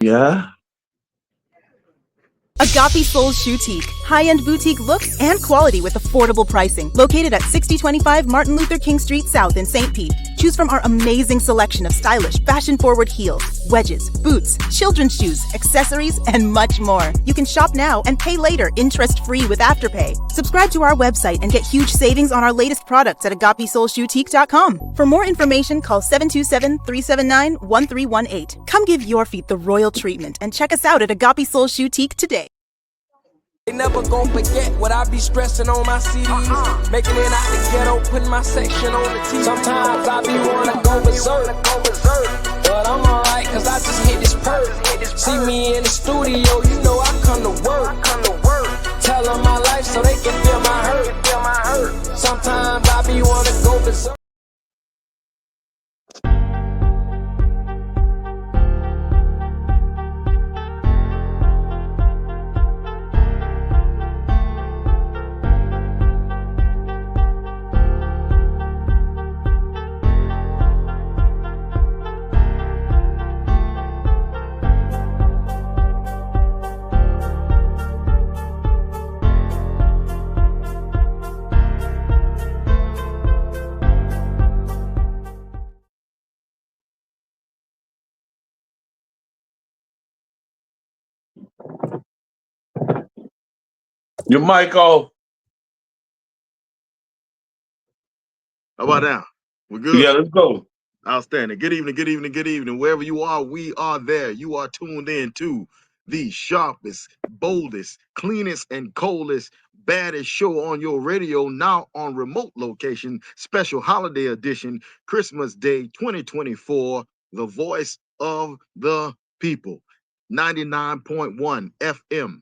Yeah. Agape Soul Boutique. High-end boutique looks and quality with affordable pricing. Located at 6025 Martin Luther King Street South in St. Pete. Choose from our amazing selection of stylish, fashion-forward heels, wedges, boots, children's shoes, accessories, and much more. You can shop now and pay later, interest-free with Afterpay. Subscribe to our website and get huge savings on our latest products at agapesoulboutique.com. For more information, call 727-379-1318. Come give your feet the royal treatment and check us out at Agape Soul Boutique today. They never gon' forget what I be stressing on my CDs. Making it out the ghetto, putting my section on the TV. Sometimes I be wanna go berserk. But I'm alright, cause I just hit this perk. See me in the studio, you know I come to work. Tell them my life so they can feel my hurt. Sometimes I be wanna go berserk. Your mic off. How about now? We're good? Yeah, let's go. Outstanding. Good evening, good evening, good evening. Wherever you are, we are there. You are tuned in to the sharpest, boldest, cleanest, and coldest, baddest show on your radio, now on remote location, special holiday edition, Christmas Day 2024, the voice of the people. 99.1 FM.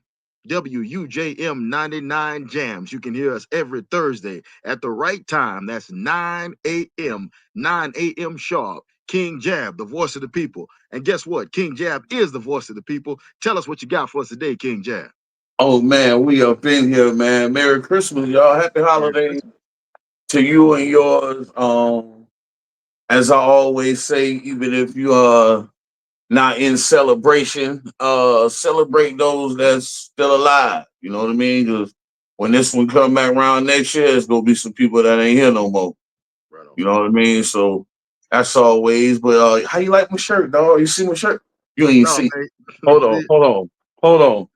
WUJM 99 Jams. You can hear us every Thursday at the right time. That's 9 a.m. 9 a.m. sharp. King Jab, the voice of the people. And guess what? King Jab is the voice of the people. Tell us what you got for us today, King Jab. Oh man, we up in here, man. Merry Christmas, y'all. Happy Merry holidays Christmas. to you and yours. As I always say, even if you are not in celebration, celebrate those that's still alive. You know what I mean? Because when this one come back around next year, it's gonna be some people that ain't here no more. Right on. You know what I mean? So that's always. But how you like my shirt, dog? You see my shirt? You ain't No, see. Hold on, man. hold on, hold on.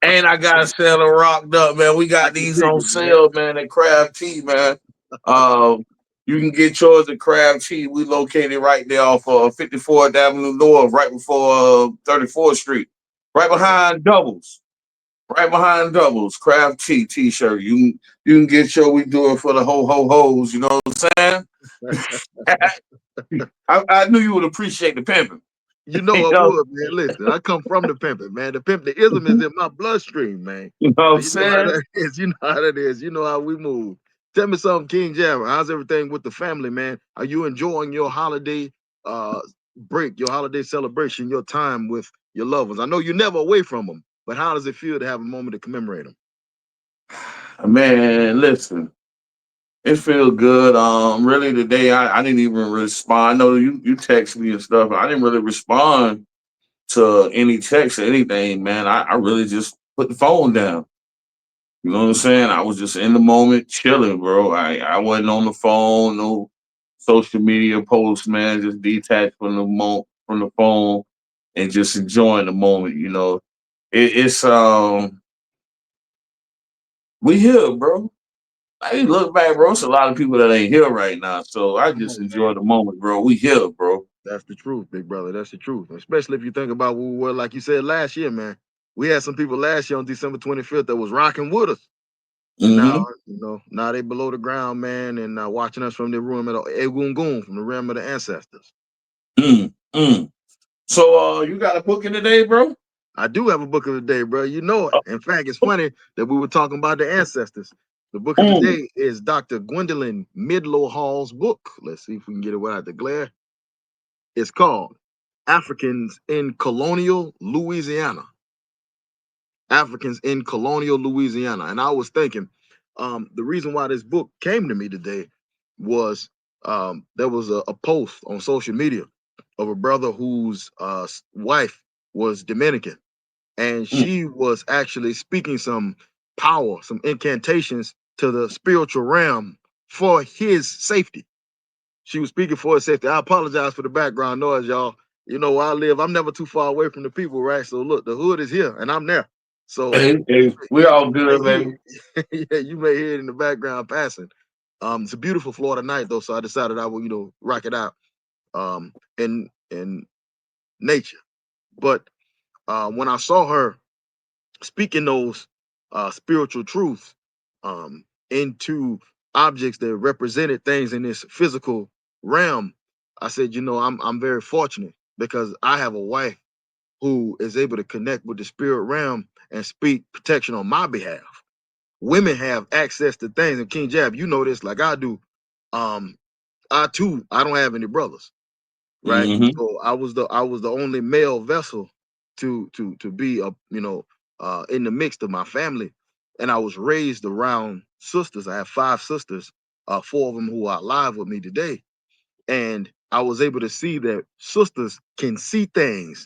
And I got Santa rocked up, man. We I got can these dig on it, man. sale, man, at Crab Tea, man. You can get yours at Crab Tea. We located right there off 54th Avenue North, right before 34th Street, right Right on. behind Doubles. Right behind Doubles, Crab Tea T-shirt. You can get your. We do it for the ho hos. You know what I'm saying? I knew you would appreciate the pimping. You know you I know, would, man. Listen, I come from the pimping, man. The pimp, the ism is in my bloodstream, man. you know what So I'm you know how saying? that is. You know how that is. You know how we move. Tell me something, King Jabber. How's everything with the family, man? Are you enjoying your holiday uh break, your holiday celebration, your time with your loved ones? I know you're never away from them, but how does it feel to have a moment to commemorate them? Man, listen. It feels good. Really today I didn't even respond. I know you text me and stuff. I didn't really respond to any text or anything, man. I really just put the phone down. You know what I'm saying? I was just in the moment chilling, bro. I wasn't on the phone, no social media posts, man. Just detached from from the phone and just enjoying the moment, you know. It's we here, bro. I look back, bro. It's a lot of people that ain't here right now. So I Come just on, enjoy man. the moment, bro. We here, bro. That's the truth, big brother. That's the truth. Especially if you think about what we were, like you said last year, man. We had some people last year on December 25th that was rocking with us. And now, Mm-hmm. now they below the ground, man, and watching us from the room of the Egungun, from the realm of the ancestors. Mm, mm. So you got a book in today, bro? I do have a book of the day, bro. You know it. Uh, In fact, it's funny that we were talking about the ancestors. The book of the mm, day is Dr. Gwendolyn Midlow Hall's book. Let's see if we can get it without the glare. It's called Africans in Colonial Louisiana. Africans in Colonial Louisiana. And I was thinking, the reason why this book came to me today was there was a post on social media of a brother whose wife was Dominican, and Mm. she was actually speaking some power, some incantations to the spiritual realm for his safety. She was speaking for his safety. I apologize for the background noise, y'all. You know where I live. I'm never too far away from the people, right? So look, the hood is here, and I'm there. So Hey, hey, we all good, may man. hear, yeah, you may hear it in the background passing. It's a beautiful Florida night though, so I decided I will, rock it out in nature. But when I saw her speaking those spiritual truths into objects that represented things in this physical realm, I said, I'm very fortunate because I have a wife who is able to connect with the spirit realm and speak protection on my behalf. Women have access to things, and King Jab, you know this like I do. Um, I don't have any brothers, right? Hmm. So I was the only male vessel to be in the mix of my family, and I was raised around sisters. I have five sisters, four of them who are alive with me today, and I was able to see that sisters can see things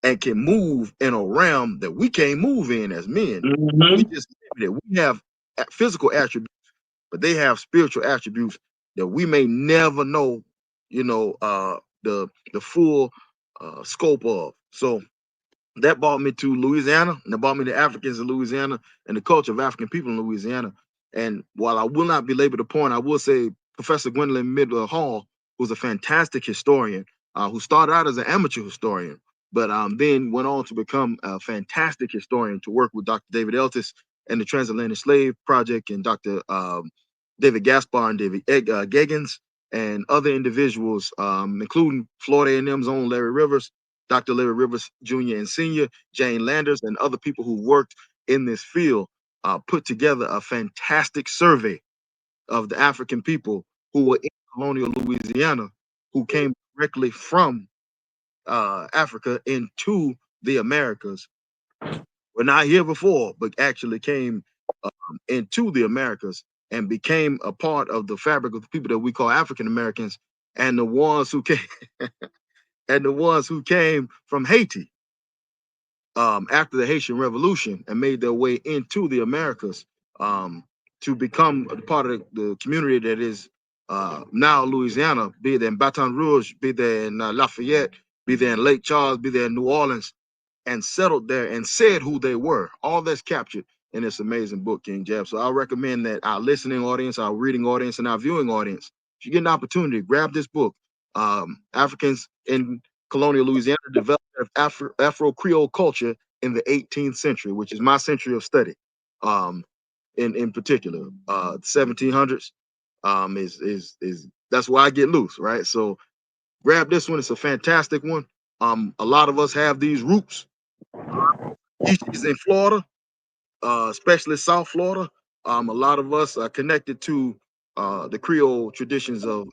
and can move in a realm that we can't move in as men. We Hmm. just we have physical attributes, but they have spiritual attributes that we may never know, the full scope of. So that brought me to Louisiana, and that brought me to Africans in Louisiana and the culture of African people in Louisiana. And while I will not belabor the point, I will say Professor Gwendolyn Midler Hall, who's a fantastic historian, who started out as an amateur historian, but then went on to become a fantastic historian to work with Dr. David Eltis and the Transatlantic Slave Project and Dr. David Gaspar and David Gaggins and other individuals, including Florida A&M's own Larry Rivers, Dr. Larry Rivers Jr. and Sr., Jane Landers, and other people who worked in this field, put together a fantastic survey of the African people who were in colonial Louisiana, who came directly from Africa into the Americas. Were not here before, but actually came into the Americas and became a part of the fabric of the people that we call African Americans, and the ones who came and the ones who came from Haiti after the Haitian Revolution and made their way into the Americas, to become a part of the community that is now Louisiana, be there in Baton Rouge, be there in Lafayette, be there in Lake Charles, be there in New Orleans, and settled there and said who they were. All that's captured in this amazing book, King Jab. So I recommend that our listening audience, our reading audience, and our viewing audience, if you get an opportunity, grab this book. Africans in colonial Louisiana developed Afro Creole culture in the 18th century, which is my century of study. In particular, 1700s is that's where I get loose, right? So grab this one. It's a fantastic one. A lot of us have these roots. Geechees in Florida, especially South Florida. A lot of us are connected to the Creole traditions of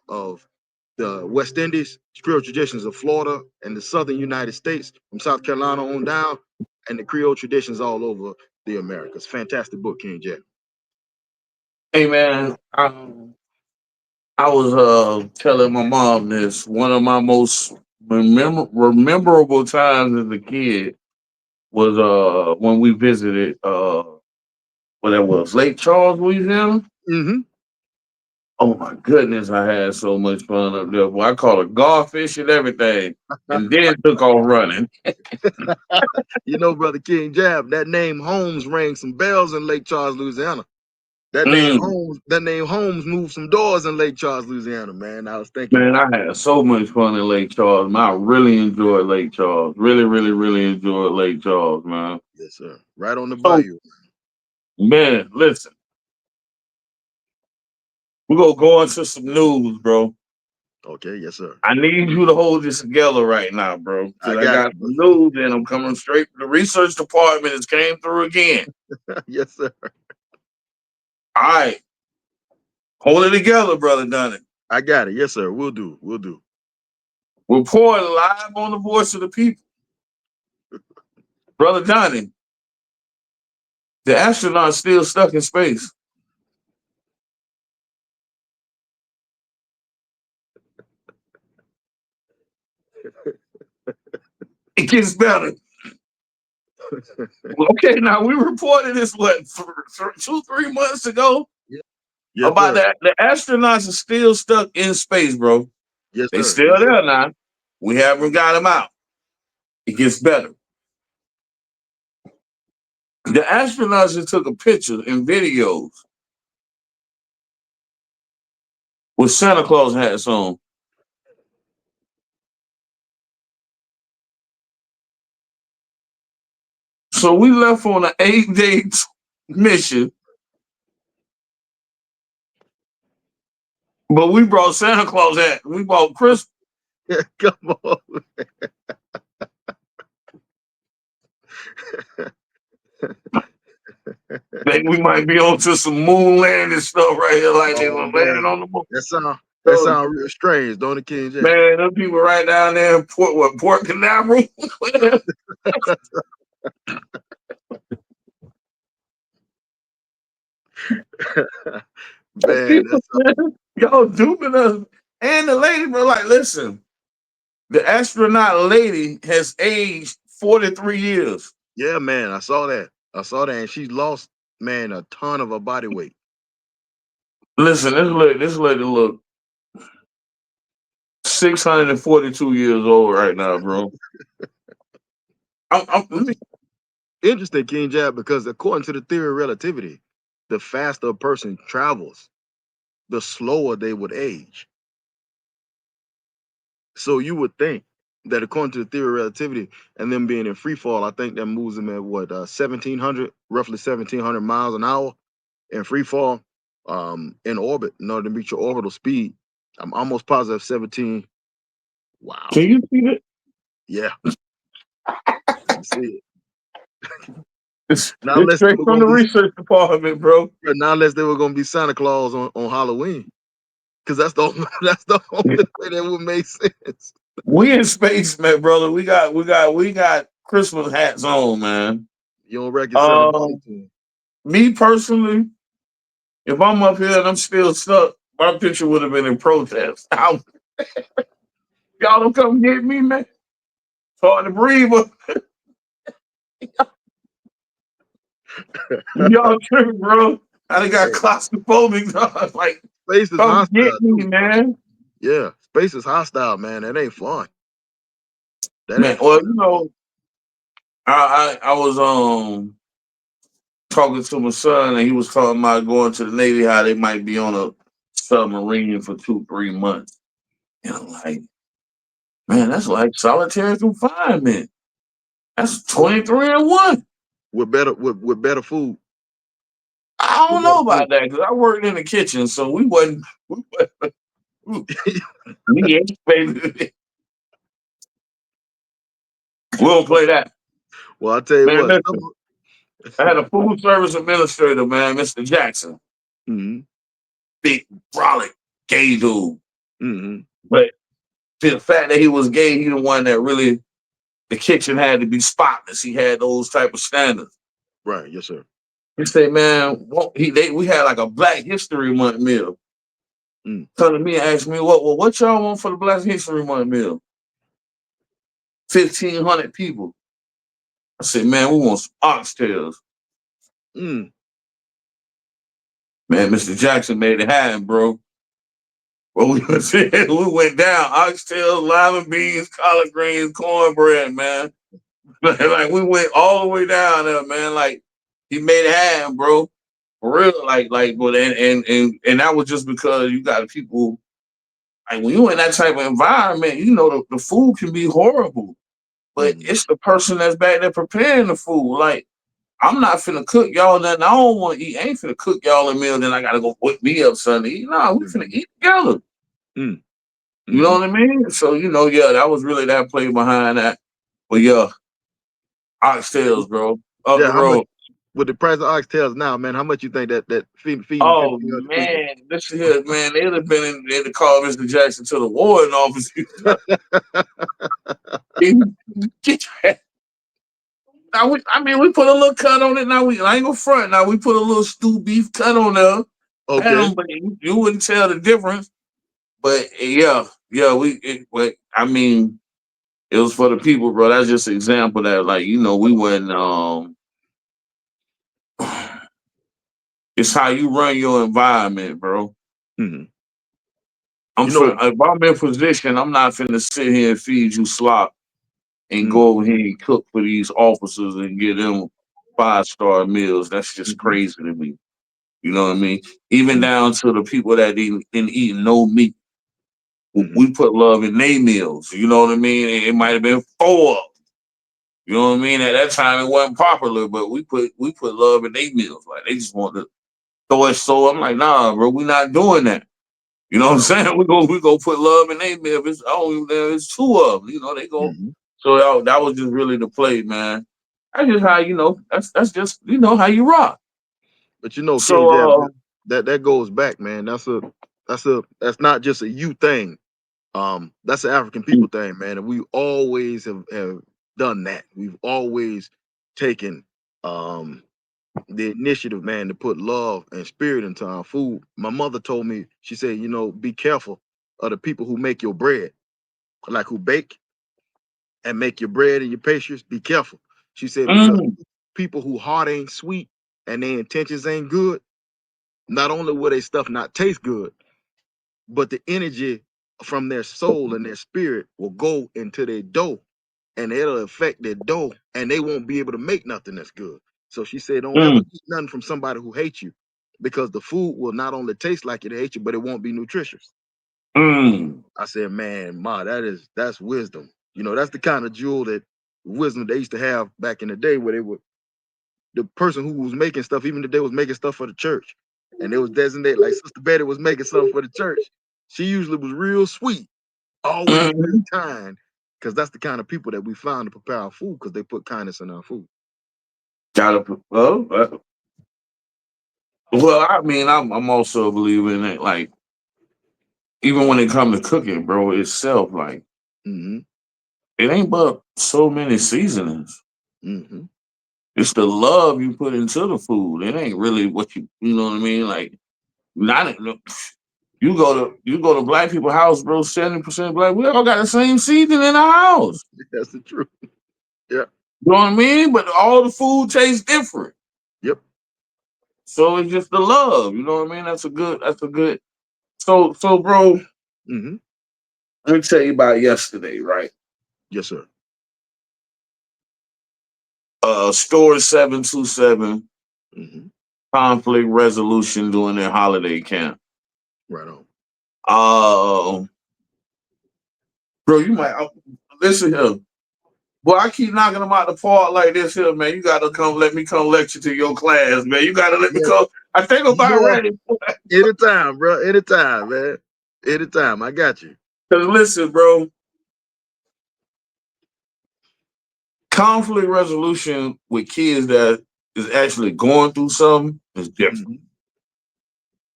the West Indies, Creole traditions of Florida and the Southern United States, from South Carolina on down, and the Creole traditions all over the Americas. Fantastic book, King Jack. Hey, man, I was telling my mom this. One of my most rememberable times as a kid was when we visited what that was, Lake Charles, Louisiana. Mm-hmm. Oh my goodness, I had so much fun up there. Well, I caught a garfish and everything, and then took off running. Brother King Jab, that name Holmes rang some bells in Lake Charles, Louisiana. Mm, That name Holmes moved some doors in Lake Charles, Louisiana, man. I was thinking, man, I had so much fun in Lake Charles. Man, I really enjoyed Lake Charles. Really, really, really enjoyed Lake Charles, man. yes, sir. Right on the So, bayou. man, listen, we're gonna go into some news, bro. Okay, yes, sir. I need you to hold this together right now, bro, I because I got got some news and I'm coming straight from the research department. It's came through again. you. Yes, sir. All right, hold it together, brother Dunning. I got it. Yes, sir. We'll do. We'll do. Reporting live on the voice of the people. Brother Dunning, the astronaut's still stuck in space. It gets better. Okay, now we reported this what 2-3 months ago Yes, about sir. that. The astronauts are still stuck in space, bro. Yes, They sir. still Yes, sir. there now. We haven't got them out. It gets better. The astronauts just took a picture and videos with Santa Claus hats on. So we left on an 8-day mission, but we brought Santa Claus hat. We bought Christmas. Come on. Think we might be on to some moon landing stuff right here, like they Oh were landing man, on the moon. that So, sound real strange, don't it, King Jack? man, them people right down there in Port Canaveral. Man, People, that's man, y'all duping us. And the lady, bro, like, listen, the astronaut lady has aged 43 years. yeah, man. I saw that. And she lost, man, a ton of her body weight. Listen, this lady look 642 years old right now, bro. Let me, Interesting, King Jack, because according to the theory of relativity, the faster a person travels, the slower they would age. So you would think that according to the theory of relativity and them being in free fall, I think that moves them at what 1700, roughly 1700 miles an hour in free fall, in orbit in order to reach your orbital speed. I'm almost positive 17. Wow. can you see that? Yeah, I see it. Not It's unless they straight were from gonna the be research department, bro. not unless they were gonna be Santa Claus on Halloween. Because that's the only, that's the only way that would make sense. We in space, man, brother. We got Christmas hats on, man. You don't reckon Santa bought Um, it to him. Me personally, if I'm up here and I'm still stuck, my picture would have been in protest. Y'all don't come get me, man. It's hard to breathe, but y'all tripping, bro. I done got Hey, claustrophobic. Dog. Like, space is come get hostile me, too. man. Yeah, space is hostile, man. That ain't fun. That Man, ain't well, fun. I was talking to my son, and he was talking about going to the Navy, how they might be on a submarine for 2-3 months. And I'm like, man, that's like solitary confinement. That's 23 and 1. With better food. I With don't better know food. about that because I worked in the kitchen, so we ate, baby. We don't play that. Well, I tell you Man, what. listen, I had a food service administrator, man, Mr. Jackson. Mm-hmm, Big, brolic, gay dude. mm-hmm. But the fact that he was gay, he the one that really, the kitchen had to be spotless. He had those type of standards. Right. Yes, sir. He said, man, we had like a Black History Month meal. Mm. Come to me and asked me, what y'all want for the Black History Month meal? 1,500 people. I said, man, we want some oxtails. Mm. Man, Mr. Jackson made it happen, bro. Well, we went down oxtails, lima beans, collard greens, cornbread, man. Like we went all the way down there, man. Like he made it happen, bro. For real, but and that was just because you got people like when you in that type of environment, you know the food can be horrible, but Mm. it's the person that's back there preparing the food. Like I'm not finna cook y'all nothing I don't want to eat. I ain't finna cook y'all a meal, then I gotta go put me up Sunday. No, we finna Mm. eat together. Mm. You know Mm-hmm. what I mean? So yeah, that was really that play behind that. But yeah, oxtails, bro, up the Yeah. How much road. with the price of oxtails now, man? How much you think that feeding Oh 1,500 people? man, listen here, man. They'd have been in there to call Mr. Jackson to the warden office. Now we put a little cut on it. Now I ain't gonna front. Now we put a little stew beef cut on there. Had Okay. 'em, but you wouldn't tell the difference. But yeah, but I mean, It was for the people, bro. That's just an example that, like, we wouldn't. It's how you run your environment, bro. Hmm. I'm You for know. if I'm in position, I'm not finna sit here and feed you slop and Mm, go over here and cook for these officers and get them 5-star meals. That's just mhm, crazy to me. You know what I mean? Even mm, down to the people that didn't eat no meat. mhm, We put love in their meals. You know what I mean? It might have been 4 of 'em. You know what I mean? At that time, it wasn't popular, but we put love in their meals. Like they just want to throw it. So I'm like, nah, bro, we not doing that. You know what I'm right on. saying? We go put love in their meal. If it's I don't even know it's 2 of them. They go. Mhm. So that was just really the play, man. That's just how that's just how you rock. But you know, So King Jab, that goes back, man. That's not just a you thing. That's an African people thing, man. And we always have done that. We've always taken um the initiative, man, to put love and spirit into our food. My mother told me, she said, be careful of the people who make your bread, like who bake and make your bread and your pastries. Be careful. She said, because mm, people who heart ain't sweet and their intentions ain't good, not only will their stuff not taste good, but the energy from their soul and their spirit will go into their dough and it'll affect their dough and they won't be able to make nothing that's good. So she said, don't ever mm, eat nothing from somebody who hates you because the food will not only taste like it hates you, but it won't be nutritious. mm. I said, man, Ma, that's wisdom. That's the kind of jewel that wisdom they used to have back in the day where they would the person who was making stuff, even if they was making stuff for the church, and they was designated like Sister Betty was making something for the church. She usually was real sweet, always real Mhm. kind, because that's the kind of people that we found to prepare our food because they put kindness in our food. Gotta put well, I mean, I'm also a believer in that. Like, even when it comes to cooking, bro, itself, like, Mm-hmm. it ain't but so many seasonings. Mm-hmm. It's the love you put into the food. It ain't really what you know what I mean. Like, not you go to black people house, bro. 70% black. We all got the same season in our house. That's the truth. Yeah. You know what I mean? But all the food tastes different. Yep. So it's just the love. You know what I mean? That's a good. That's a good. So, bro. Mm-hmm. Let me tell you about yesterday, right? Yes, sir. Store 727 Mm-hmm. conflict resolution during their holiday camp. Right on. Uh, bro, you might listen here. Boy, I keep knocking them out the park like this here, man. You gotta come, let me come lecture to your class, man. You gotta let me Yeah. come. I think I'm You know about what? ready. Anytime, bro. Anytime, man. Anytime. I got you. Cause listen, bro, conflict resolution with kids that is actually going through something is different. Mm-hmm.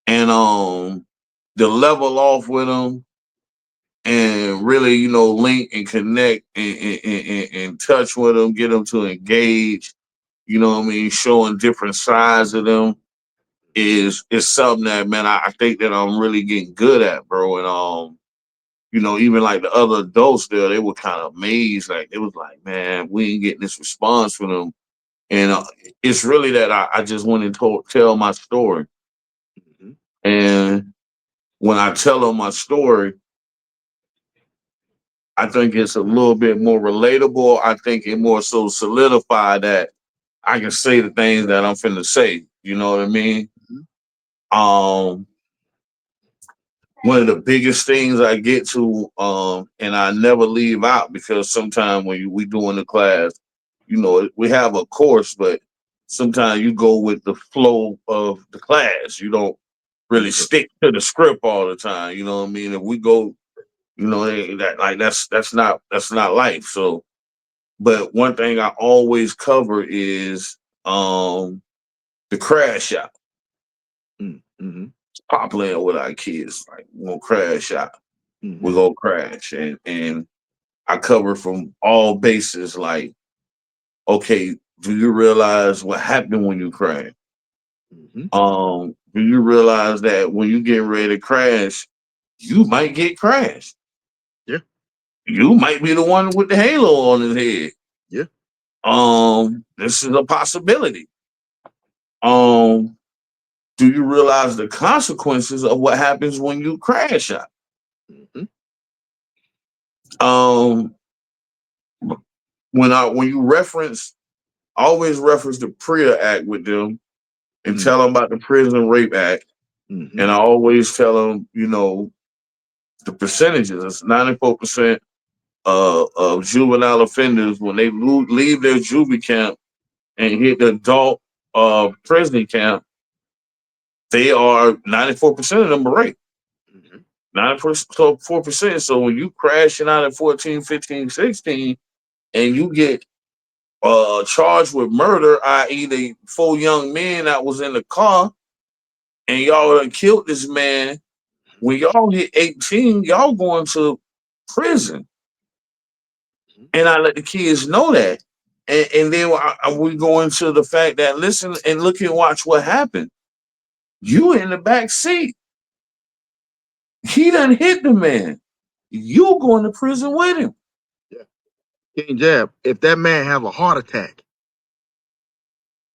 And the level off with them and really, link and connect and touch with them, get them to engage, what I mean, showing different sides of them is something that, man, I think that I'm really getting good at, bro. And even like the other adults there, they were kind of amazed. Like it was like, man, we ain't getting this response from them. And it's really that I just want to tell my story. Mm-hmm. And when I tell them my story, I think it's a little bit more relatable. I think it more so solidify that I can say the things that I'm finna say. You know what I mean? Mm-hmm. Um, One of the biggest things I get to, and I never leave out because sometimes when we doing the class, we have a course, but sometimes you go with the flow of the class. You don't really Yes, sir. stick to the script all the time. You know what I mean? If we go, that's not life. So, but one thing I always cover is the crash out. Mm-hmm. Stop playing with our kids. Like we're gonna crash out. We're Mm-hmm. gonna crash. And I cover from all bases like, okay, do you realize what happened when you crash? Mm-hmm. Do you realize that when you get ready to crash, you might get crashed? Yeah. you might be the one with the halo on his head. Yeah. This is a possibility. Um, do you realize the consequences of what happens when you crash out? Mm-hmm. Um, when you reference, always reference the PREA Act with them and Mm-hmm. tell them about the Prison Rape Act, Mm-hmm. and I always tell them, the percentages. It's 94% of juvenile offenders when they leave their juvie camp and hit the adult prison camp. They are 94% of them are rape. Mm-hmm. 94%. So when you crashing out at 14, 15, 16, and you get charged with murder, i.e., the four young men that was in the car, and y'all done killed this man. When y'all hit 18, y'all going to prison. And I let the kids know that. And then we go into the fact that listen and look and watch what happened. You in the back seat. He done hit the man. You going to prison with him. Yeah. King Jab, if that man have a heart attack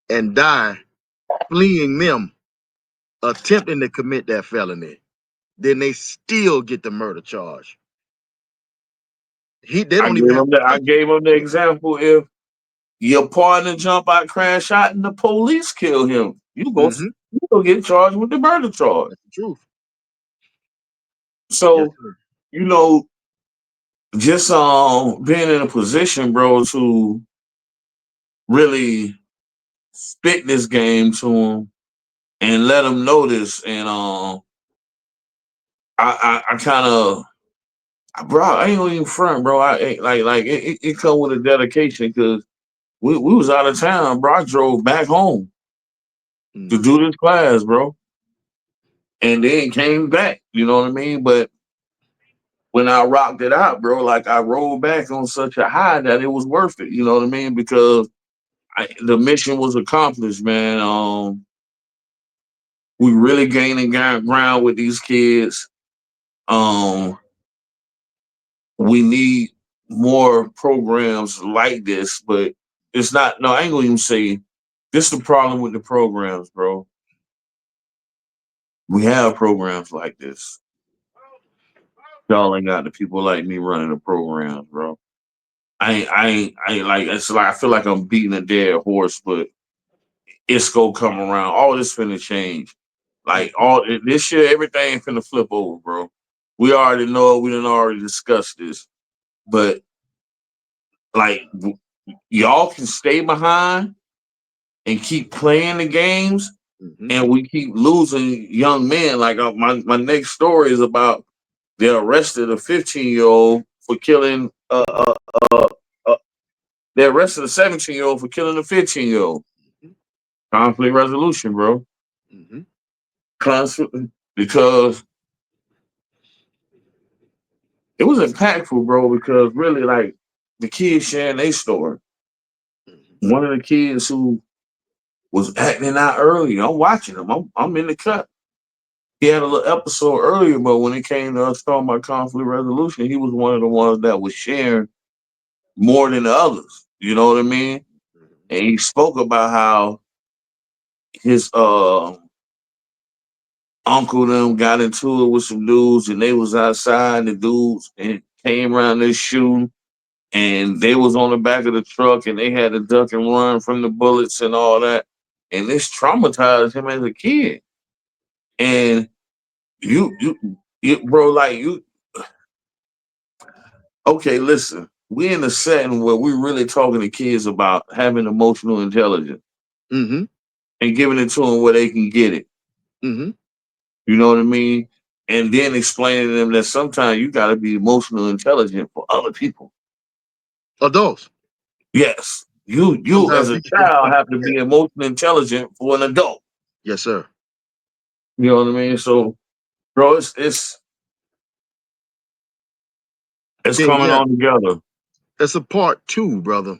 and die fleeing them, attempting to commit that felony, then they still get the murder charge. They I don't gave even have him to I touch him. gave him the example. If your partner jump out, crash out, and the police kill him, Mm-hmm. you go get charged with the murder charge. That's the truth. Yes, So, sir. you know, just being in a position, bro, to really spit this game to him and let him know this. And I kind of, bro, I ain't gonna even front, bro. I ain't, it come with a dedication because we was out of town, bro. I drove back home to Mm-hmm. do this class, bro, and then came back. You know what I mean? But when I rocked it out, bro, like I rolled back on such a high that it was worth it. You know what I mean? Because the mission was accomplished, man. We really gaining ground with these kids. Um, we need more programs like this, but it's not. No, I ain't gonna even say this. Is the problem with the programs, bro. We have programs like this. Y'all ain't got the people like me running the programs, bro. I ain't like it's like I feel like I'm beating a dead horse, but it's gonna come around. All this finna change. Like all this year, everything finna flip over, bro. We already know it. We didn't already discuss this, but like y'all can stay behind and keep playing the games, Mm-hmm. and we keep losing young men. Like my next story is about they arrested a 15-year-old for killing. Uh, they arrested a 17-year-old for killing a 15-year-old. Conflict resolution, bro. Mm-hmm. Conflict because it was impactful, bro. Because really, like the kids sharing their story. Mm-hmm. One of the kids who was acting out early, I'm watching him. I'm in the cut. He had a little episode earlier, but when it came to us talking about conflict resolution, he was one of the ones that was sharing more than the others. You know what I mean? And he spoke about how his uncle them got into it with some dudes, and they was outside. The dudes and came around this shooting, and they was on the back of the truck, and they had to duck and run from the bullets and all that. And this traumatized him as a kid. And bro, like you. Okay, listen. We in a setting where we really talking to kids about having emotional intelligence Mm-hmm. and giving it to them where they can get it. Mm-hmm. You know what I mean? And then explaining to them that sometimes you got to be emotional intelligent for other people. Adults. Yes, you Sometimes as a we can child be. have to be emotionally intelligent for an adult. Yes, sir. You know what I mean? So, bro, it's King coming Jeff, on together. that's a part two, brother,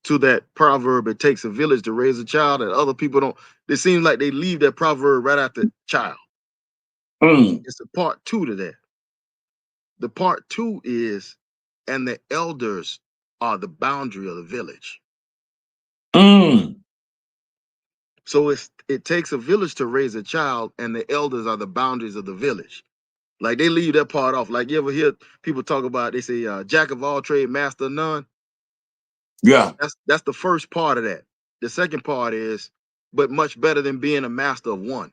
to that proverb. It takes a village to raise a child, and other people don't. It seems like they leave that proverb right after child. Mm, It's a part two to that. The part two is and the elders are the boundary of the village. Mm. So it takes a village to raise a child, and the elders are the boundaries of the village. Like they leave that part off. Like you ever hear people talk about, they say, jack of all trade, master of none. Yeah. That's the first part of that. The second part is, but much better than being a master of one.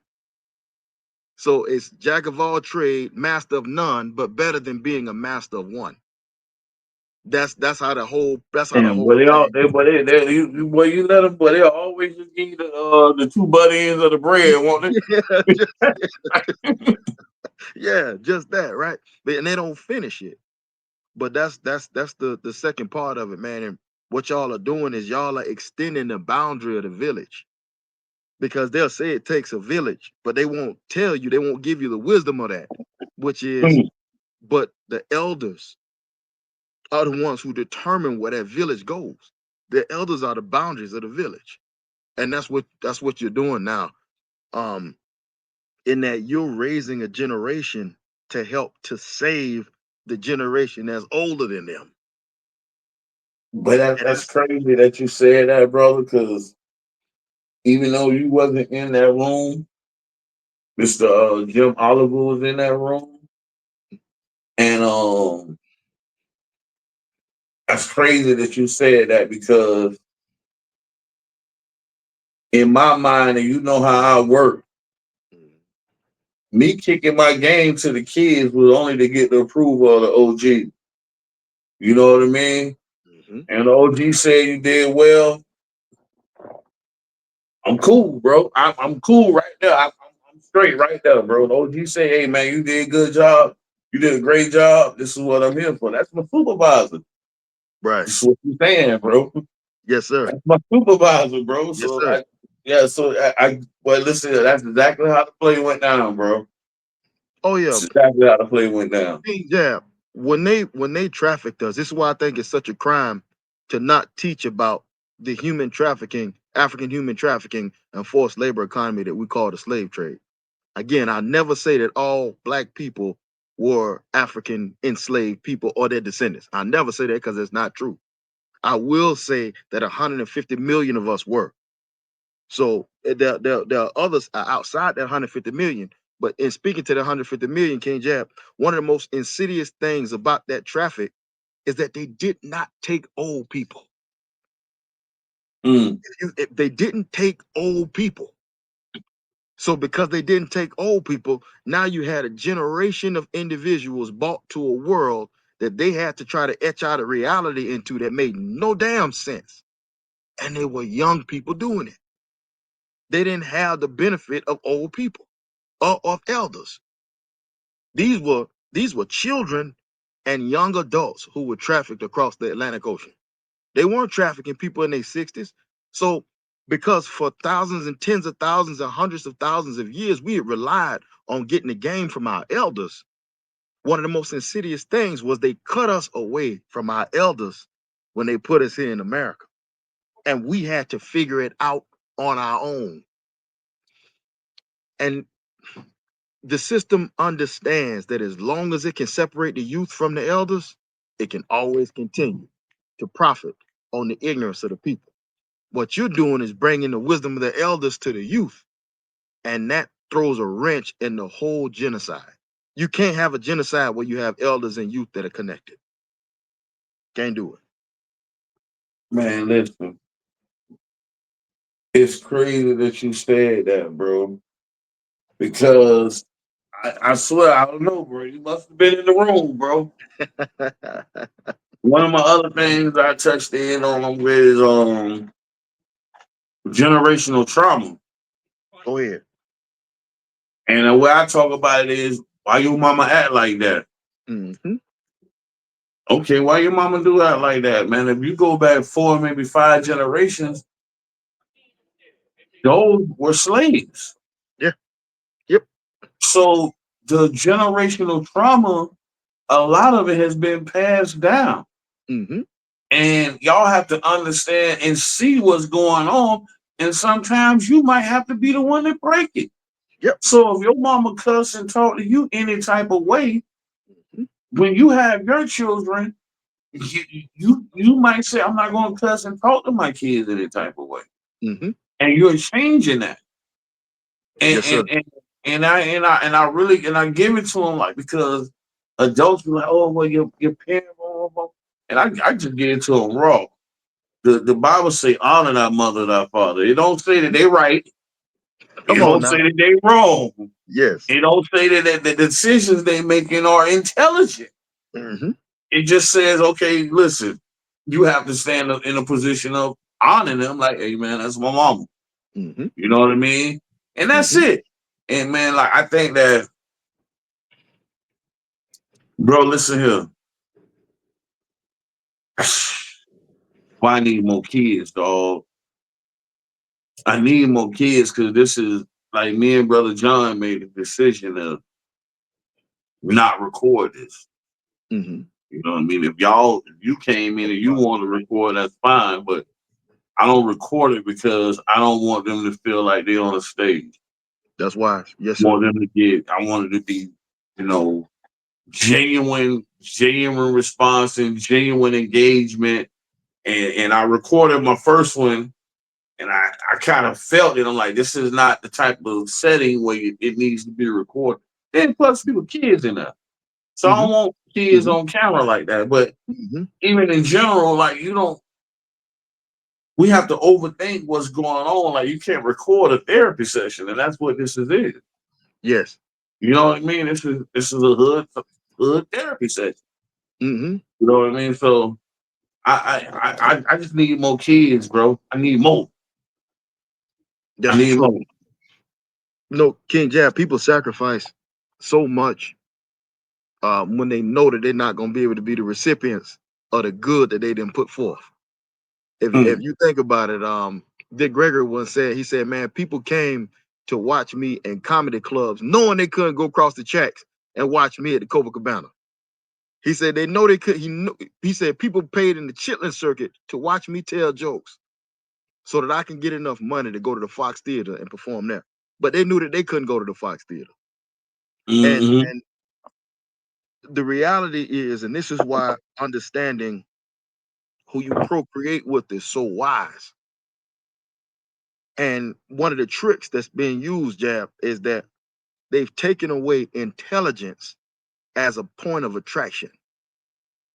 So it's jack of all trade, master of none, but better than being a master of one. That's how the And but whole they all thing. boy, you let them, but they'll always just give you the two butt ends of the bread, won't they? Yeah, yeah, just that, right? And they don't finish it. But that's the second part of it, man. And what y'all are doing is y'all are extending the boundary of the village, because they'll say it takes a village, but they won't tell you, they won't give you the wisdom of that, which is, Mm. but the elders are the ones who determine where that village goes. The elders are the boundaries of the village, and that's what you're doing now. Um, in that you're raising a generation to help to save the generation that's older than them. But And that's crazy that you said that, brother, because even though you wasn't in that room, Mr. Jim Oliver was in that room. And that's crazy that you said that, because in my mind, and you know how I work, me kicking my game to the kids was only to get the approval of the OG. You know what I mean? mm-hmm. And the OG said you did well. I'm cool, bro. I'm cool right there. I'm straight right there, bro. The OG say, hey, man, you did a good job. You did a great job. This is what I'm here for. That's my supervisor. Right. This is what you're saying, bro. Yes, sir. That's my supervisor, bro. Yes, So, sir. well, listen, that's exactly how the play went down, bro. Oh yeah. That's exactly how the play went down. Yeah. When they trafficked us, this is why I think it's such a crime to not teach about the human trafficking, African human trafficking and forced labor economy that we call the slave trade. Again, I never say that all black people were African enslaved people or their descendants. I never say that because it's not true. I will say that 150 million of us were. So there are others outside that 150 million. But in speaking to the 150 million, King Jab, one of the most insidious things about that traffic is that they did not take old people. Mm. If they didn't take old people. So because they didn't take old people, now you had a generation of individuals brought to a world that they had to try to etch out a reality into that made no damn sense. And they were young people doing it. They didn't have the benefit of old people or of elders. These were children and young adults who were trafficked across the Atlantic Ocean. They weren't trafficking people in their 60s. So because for thousands and tens of thousands and hundreds of thousands of years, we had relied on getting the game from our elders. One of the most insidious things was they cut us away from our elders when they put us here in America. And we had to figure it out on our own. And the system understands that as long as it can separate the youth from the elders, it can always continue to profit on the ignorance of the people. What you're doing is bringing the wisdom of the elders to the youth, and that throws a wrench in the whole genocide. You can't have a genocide where you have elders and youth that are connected. Can't do it. Man, listen, it's crazy that you said that, bro. Because I swear, I don't know, bro. You must have been in the room, bro. One of my other things I touched in on with is generational trauma. Go ahead. And the way I talk about it is, why your mama act like that? Mm-hmm. Okay, why your mama do act like that, man? If you go back 4, maybe 5 generations, those were slaves. Yeah. Yep. So the generational trauma, a lot of it has been passed down. Mm-hmm. And y'all have to understand and see what's going on. And sometimes you might have to be the one that break it. Yep. So if your mama cuss and talk to you any type of way, Mhm. when you have your children, you might say, I'm not going to cuss and talk to my kids any type of way, Mm-hmm. and you're changing that. And Yes, sir. I really give it to them like because adults be like, oh well, your parents, blah, blah, blah. And I just give it to them raw. The Bible say honor thy mother, thy father. It don't say that they right. It Come on don't now. say that they wrong. Yes. It don't say that the decisions they making are intelligent. Mm-hmm. It just says, okay, listen, you have to stand up in a position of honoring them, like, hey man, that's my mama. Mm-hmm. You know what I mean? And that's Mm-hmm. it. And man, like I think that, bro, listen here. Why I need more kids, dog. I need more kids because this is like me and brother John made a decision to not record this. Mm-hmm. You know what I mean? If you came in and you want to record, that's fine. But I don't record it because I don't want them to feel like they're on a stage. That's wise. Yes, I sir. want them to get. I want it to be, you know, genuine response and genuine engagement. And I recorded my first one, and I kind of felt it. I'm like, this is not the type of setting where it needs to be recorded. And plus, people kids in there, so I Mm-hmm. don't want kids Mm-hmm. on camera like that. But Mm-hmm. even in general, like you don't. We have to overthink what's going on. Like you can't record a therapy session, and that's what this is. Yes. You know what I mean? This is a hood therapy session. Mm-hmm. You know what I mean? So I just need more kids, bro. I need more. I That's the need truth. more. King Jab, people sacrifice so much when they know that they're not going to be able to be the recipients of the good that they didn't put forth. If Mm, you think about it, Dick Gregory once said, he said, man, people came to watch me in comedy clubs knowing they couldn't go across the tracks and watch me at the Copacabana. He said they know they could. He said people paid in the Chitlin circuit to watch me tell jokes so that I can get enough money to go to the Fox Theater and perform there. But they knew that they couldn't go to the Fox Theater. mm-hmm. And the reality is, and this is why understanding who you procreate with is so wise. And one of the tricks that's being used, Jab, is that they've taken away intelligence as a point of attraction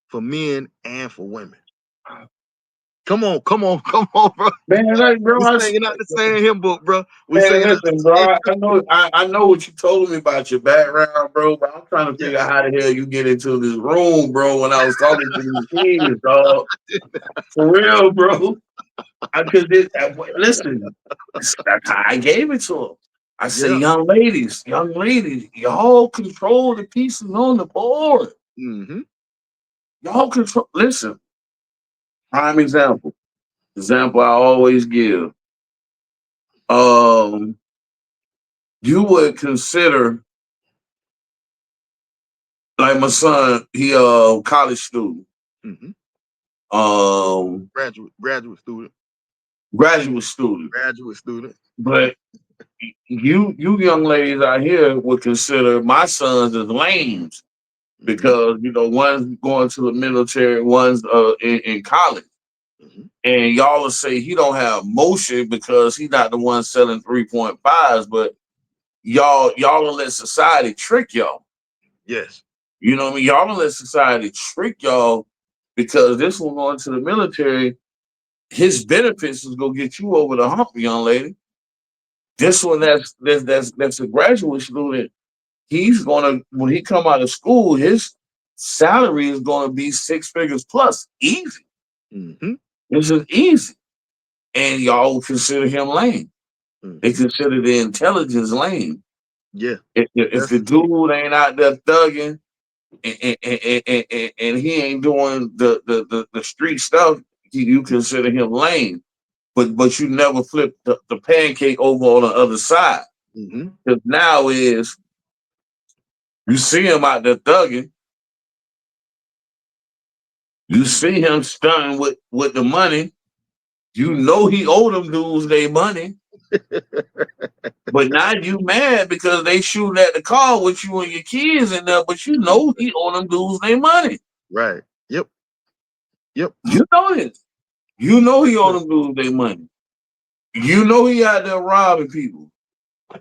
for men and for women. Come on, come on, come on, bro. Man, like, bro, We singing out the same hymn book, bro. We man, singing out the listen, bro. same. I know what you told me about your background, bro. But I'm trying to figure out Yes. how the hell you get into this room, bro. When I was talking to these kids, dog, for real, bro. I could listen. That's how I gave it to them. I say, Yeah. young ladies, y'all control the pieces on the board. Mm-hmm. Y'all control. Listen, prime example I always give. Um, you would consider like my son, he college student, Mm-hmm. um Graduate student. graduate student, Graduate student. but you young ladies out here would consider my sons as lames Mm-hmm. because one's going to the military, one's in college. Mm-hmm. And y'all will say he don't have motion because he's not the one selling 3.5s, but y'all will let society trick y'all. Yes. You know what I mean? Y'all don't let society trick y'all because this one going to the military, his benefits is gonna get you over the hump, young lady. This one that's a graduate student, he's gonna when he come out of school, his salary is gonna be six figures plus. Easy. Mm-hmm. This is easy. And y'all consider him lame. They Mm-hmm. consider the intelligence lame. Yeah. If That's the the truth. dude ain't out there thugging and he ain't doing the street stuff, you consider him lame. But you never flip the pancake over on the other side. Mm-hmm. Because now is you see him out there thugging, you see him stunting with the money, you know he owe them dudes their money, but now you mad because they shooting at the car with you and your kids in there, but you know he owe them dudes their money. Right. Yep. Yep. You know this. You know he on them dudes their money. You know he out there robbing people.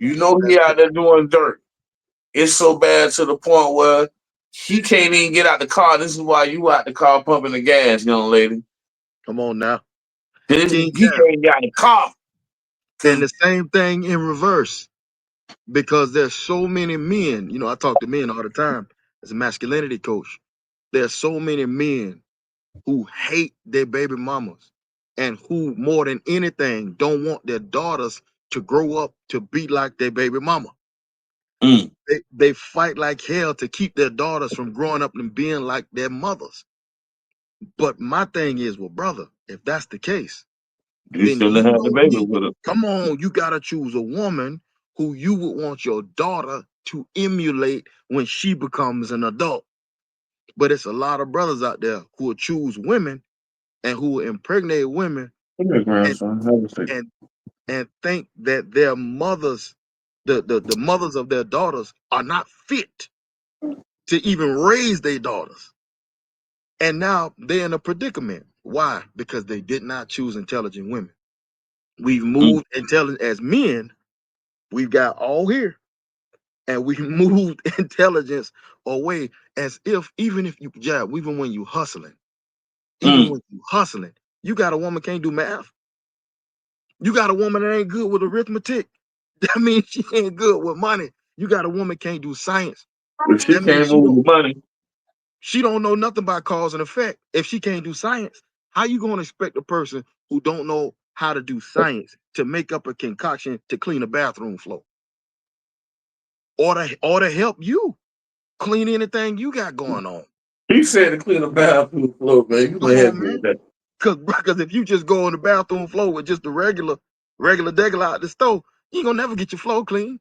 You know he That's out there doing dirt. It's so bad to the point where he can't even get out the car. This is why you out the car pumping the gas, young lady. come on now. King He Jam. can't get out the car. And the same thing in reverse. Because there's so many men, I talk to men all the time as a masculinity coach. There's so many men who hate their baby mamas and who more than anything don't want their daughters to grow up to be like their baby mama. Mm. They fight like hell to keep their daughters from growing up and being like their mothers. But my thing is, well, brother, if that's the case, You then shouldn't have you had the don't baby need, with her. come on, you got to choose a woman who you would want your daughter to emulate when she becomes an adult. But it's a lot of brothers out there who will choose women and who will impregnate women Come here, and grandson. Have a seat. and and think that their mothers, the mothers of their daughters, are not fit to even raise their daughters. And now they're in a predicament. Why? Because they did not choose intelligent women. We've Mm. moved intelligent as men. We've got all here, and we moved intelligence away as if even if you jab, even when you hustling, Mm. you got a woman can't do math. You got a woman that ain't good with arithmetic. That means she ain't good with money. You got a woman can't do science. If she That means can't move the money, she don't know nothing about cause and effect. If she can't do science, how you gonna expect a person who don't know how to do science to make up a concoction to clean a bathroom floor or to help you clean anything you got going on? he said to clean the bathroom floor, man. You Come let on, him do man. that. Because if you just go on the bathroom floor with just the regular degular out the stove, you ain't gonna never get your floor clean.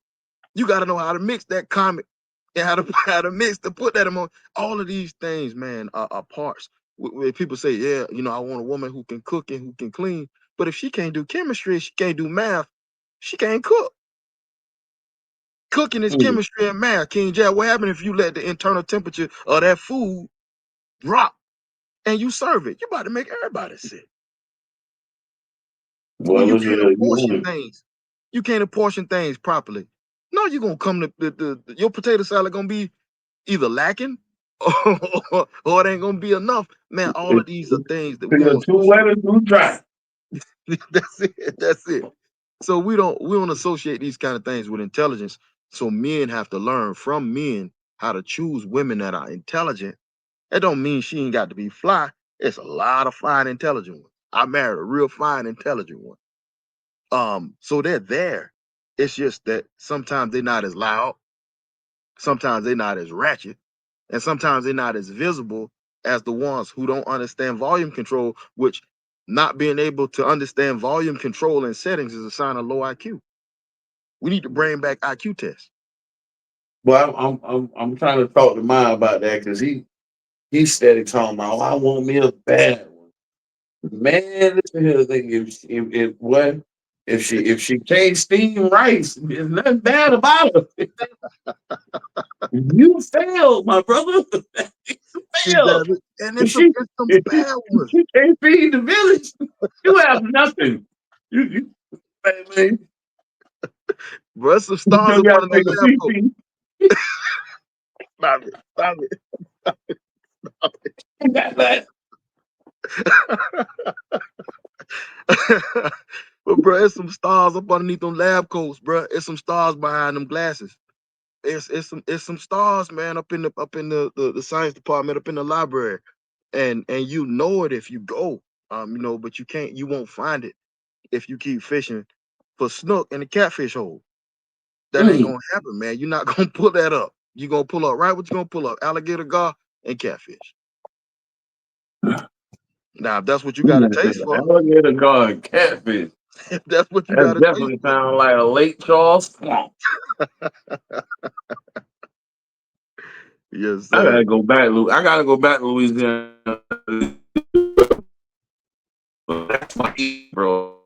You got to know how to mix that comic and how to how to mix to put that in. All of these things, man, are parts. Where people say, yeah, I want a woman who can cook and who can clean. But if she can't do chemistry, she can't do math, she can't cook. Cooking is Mm. chemistry and math. King Jack, what happened if you let the internal temperature of that food drop and you serve it? You about to make everybody sick. When Well, you listen can't here. You apportion want it. things, you can't apportion things properly. No, you're gonna come to your potato salad gonna be either lacking or it ain't gonna be enough. Man, all of these are things that we Either don't too wet or too dry. that's it. That's it. So we don't associate these kind of things with intelligence. So men have to learn from men how to choose women that are intelligent. That don't mean she ain't got to be fly. It's a lot of fine, intelligent ones. I married a real fine, intelligent one. So they're there. It's just that sometimes they're not as loud, sometimes they're not as ratchet, and sometimes they're not as visible as the ones who don't understand volume control, which not being able to understand volume control and settings is a sign of low IQ. We need to bring back IQ tests. Well, I'm trying to talk to mine about that because he's steady talking about, oh, I want me a bad one. Man, listen here, thing if what if she can't steam rice, there's nothing bad about her. You failed, my brother. You failed. Exactly. And If it's some she it's some if bad ones. she can't feed the village, you have nothing. You man, Bro, some you stars still up gotta under take a the lab pee coat. pee. Stop it. Stop That it. But bro, it's some stars up underneath them lab coats, bro. It's some stars behind them glasses. It's some stars, man, up in the science department, up in the library. And you know it if you go. But you won't find it if you keep fishing for snook in the catfish hole. That ain't mm. gonna happen, man. You're not gonna pull that up. You're gonna pull up right what you're gonna pull up, alligator gar and catfish. Now, if that's what you got a taste for, Alligator guard catfish. if that's what you That got a taste definitely for, sounds like a late Charles Swamp. yes, I sir. gotta go back, I gotta go back to Louisiana. That's my bro.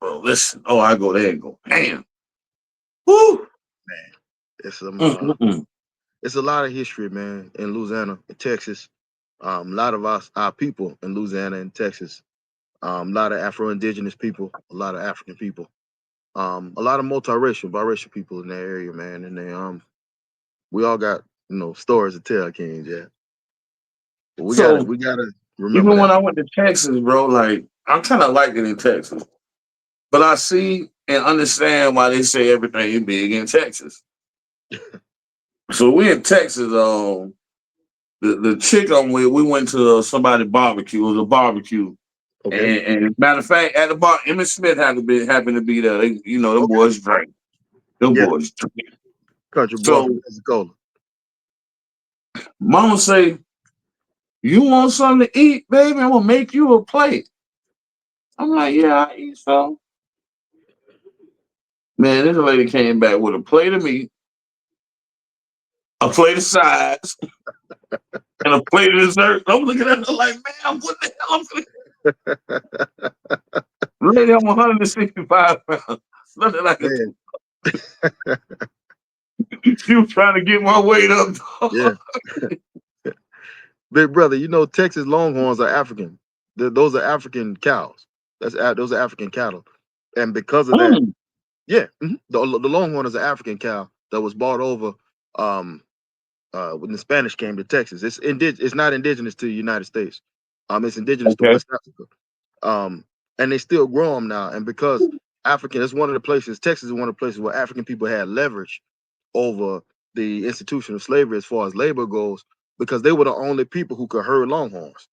Bro, listen. Oh, I go there and go, damn. Woo! Man, it's some Mm-mm-mm. it's a lot of history, man, in Louisiana, in Texas. A lot of our people in Louisiana and Texas, a lot of Afro-Indigenous people, a lot of African people, a lot of multiracial, biracial people in that area, man. And they we all got stories to tell, King. Yeah, but So we gotta remember even when that. I went to Texas, bro, like I kind of liked it in Texas, but I see and understand why they say everything big in Texas. So we in Texas. The chick I'm with, we went to somebody barbecue. It was a barbecue, Okay, and matter of fact, at the bar, Emmett Smith happened to be there. They, them okay, boys drank. Them yeah, boys drink. country boy from So Pensacola. Mama say, "You want something to eat, baby? I'm gonna make you a plate." I'm like, "Yeah, I eat some." Man, this lady came back with a plate of meat, a plate of sides, and a plate of dessert. I'm looking at her like, "Man, what the hell?" Lady, I'm 165 pounds. Nothing I can Man, do. She was trying to get my weight up. yeah, big brother. Texas Longhorns are African. Those are African cows. Those are African cattle, and because of that, Mm, yeah, the Longhorn is an African cow that was bought over um when the Spanish came to Texas. It's not indigenous to the United States. It's indigenous to okay. West Africa. And they still grow them now. And because African, it's one of the places. Texas is one of the places where African people had leverage over the institution of slavery as far as labor goes, because they were the only people who could herd longhorns.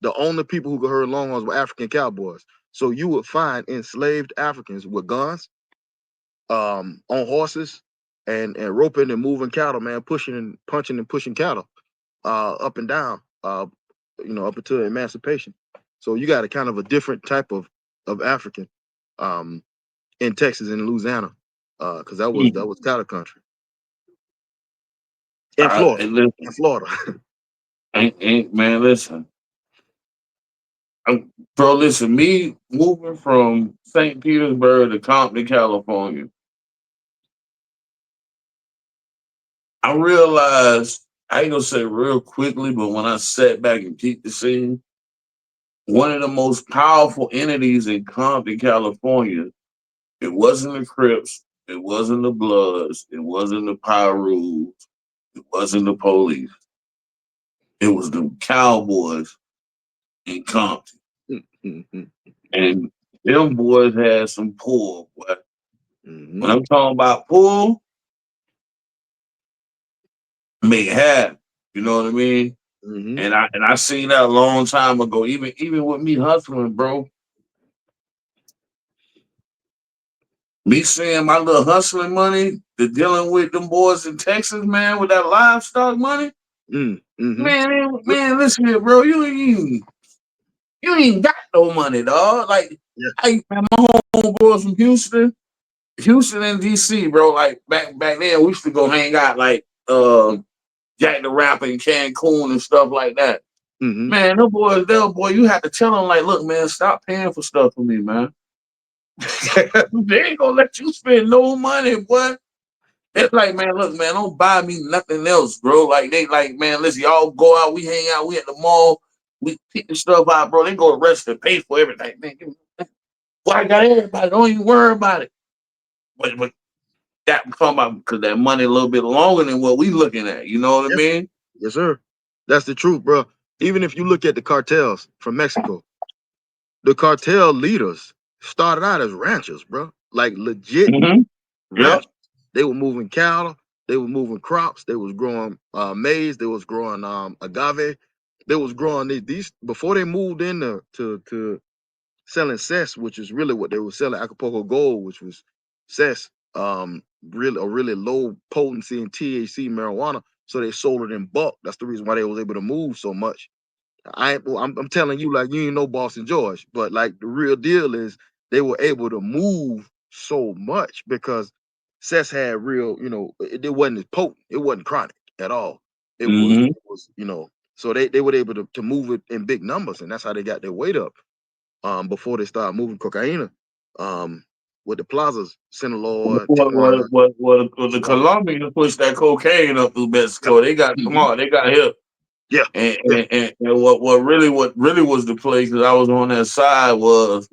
The only people who could herd longhorns were African cowboys. So you would find enslaved Africans with guns, on horses, and roping and moving cattle, man, pushing and punching and pushing cattle up and down, up until emancipation. So you got a kind of a different type of African um, in Texas and Louisiana, because that Mm. was cattle country in Florida, And listen, in Florida. man, listen. Bro, listen, me moving from St. Petersburg to Compton, California, I realized, I ain't gonna say real quickly, but when I sat back and peeked the scene, one of the most powerful entities in Compton, California, it wasn't the Crips, it wasn't the Bloods, it wasn't the Pyrus, it wasn't the police. It was the Cowboys in Compton. Mhm, And them boys had some pull. But when mhm, I'm talking about pull, make it happen. You know what I mean? mhm, And I seen that a long time ago. Even with me hustling, bro. Me seeing my little hustling money, the dealing with them boys in Texas, man, with that livestock money. mhm. Man, listen here, bro. You ain't got no money, dog. Like Yeah. man, my homeboys from Houston and DC, bro. Like back then, we used to go hang out like Jack the Rapper in Cancun and stuff like that. Mhm. Man, them boys, boy, you have to tell them like, look, man, stop paying for stuff for me, man. They ain't gonna let you spend no money, boy. It's like, man, look, man, don't buy me nothing else, bro. Like they like, man, listen, y'all go out, we hang out, we at the mall, we pick the stuff out, bro. They go to rest and pay for everything. Man, boy, I got everybody. Don't even worry about it. But that come about because that money a little bit longer than what we looking at. You know what I Yeah. mean? Yes, sir. That's the truth, bro. Even if you look at the cartels from Mexico, the cartel leaders started out as ranchers, bro. Like legit Mm-hmm. Yep. ranchers. They were moving cattle, they were moving crops, they was growing maize, they was growing agave, they was growing these before they moved into to selling cess, which is really what they were selling, Acapulco Gold, which was cess, really a really low potency in THC marijuana. So they sold it in bulk. That's the reason why they was able to move so much. I'm telling you, like, you ain't know Boston George, but like the real deal is they were able to move so much because Cess had real, it wasn't as potent, it wasn't chronic at all. Mm-hmm. It was, so they were able to move it in big numbers, and that's how they got their weight up. Before they started moving cocaine, with the plazas, Sinaloa, Tijuana, What the Chihuahua. Colombians pushed that cocaine up through Mexico. They got Mhm. smart. They got help. Yeah, And, yeah. and what really was the play because I was on that side was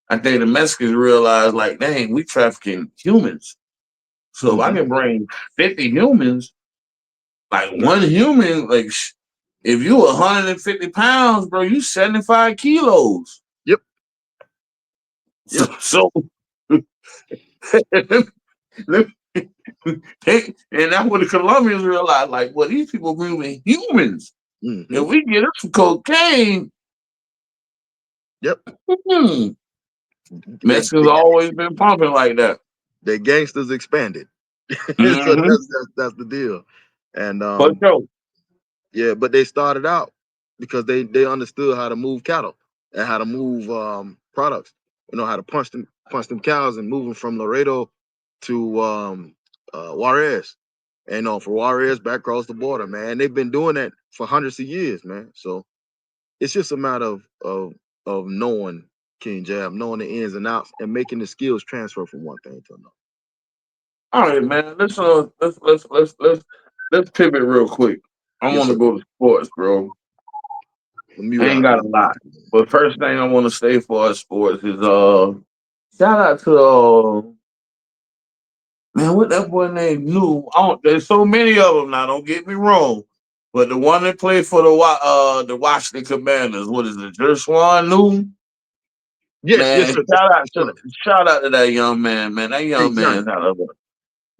I think the Mexicans realized like, dang, we trafficking humans. So if I Mm-hmm. can bring 50 humans, like one human, like if you 150 pounds, bro, you 75 kilos. Yep, So, yep. so and that's what the Colombians realized. Like, well, these people moving humans. Mm-hmm. If we get us some cocaine, Yep. hmm, They, Mexicans they, always been pumping like that. they gangsters expanded. So Mm-hmm. that's the deal. And For sure. yeah, but they started out because they understood how to move cattle and how to move products. You know how to punch them cows and move them from Laredo to Juarez. And for Juarez back across the border, man. They've been doing that for hundreds of years, man. So it's just a matter of knowing King Jab, knowing the ins and outs, and making the skills transfer from one thing to another. All right, man. Let's pivot real quick. I Yes, want to sir. go to sports, bro. Let me mute I ain't out got real a quick. lot. But first thing I want to say for sports is shout out to man, what that boy named New. I don't, there's so many of them now. Don't get me wrong, but the one that played for the Washington Commanders, what is it, Jershawn New? Yes, yes, Man, sir. That's one. shout out to that young man, man. That young Big man's Johnny. had a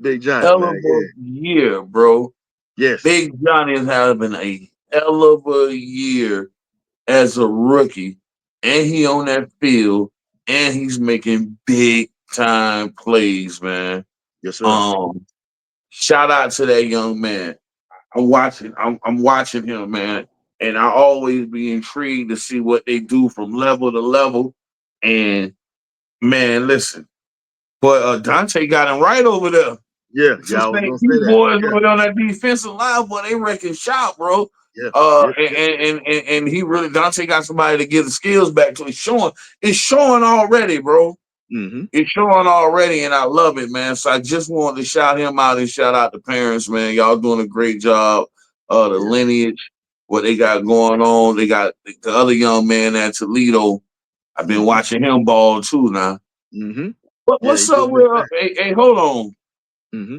Big Johnny, hell man. of a Yeah. year, bro. Yes. Big Johnny is having a hell of a year as a rookie, and he on that field, and he's making big time plays, man. Yes, sir. Um, Shout out to that young man. I'm watching him, man, and I always be intrigued to see what they do from level to level. And man, listen, but Dante got him right over there. Yeah, Some yeah, I was St. gonna say Pete that. boys Yeah, over there on that defensive line, boy, they wrecking shop, bro. yeah, yeah, yeah. And he really Dante got somebody to give the skills back to. It's showing already, bro. Mm-hmm. It's showing already, and I love it, man. So I just wanted to shout him out and shout out the parents, man. Y'all doing a great job. The Yeah. lineage, what they got going on. They got the other young man at Toledo. I've been Mm-hmm. watching him ball too now. Mm-hmm. Yeah, What's he up doing his with thing. hey, hold on Mm-hmm.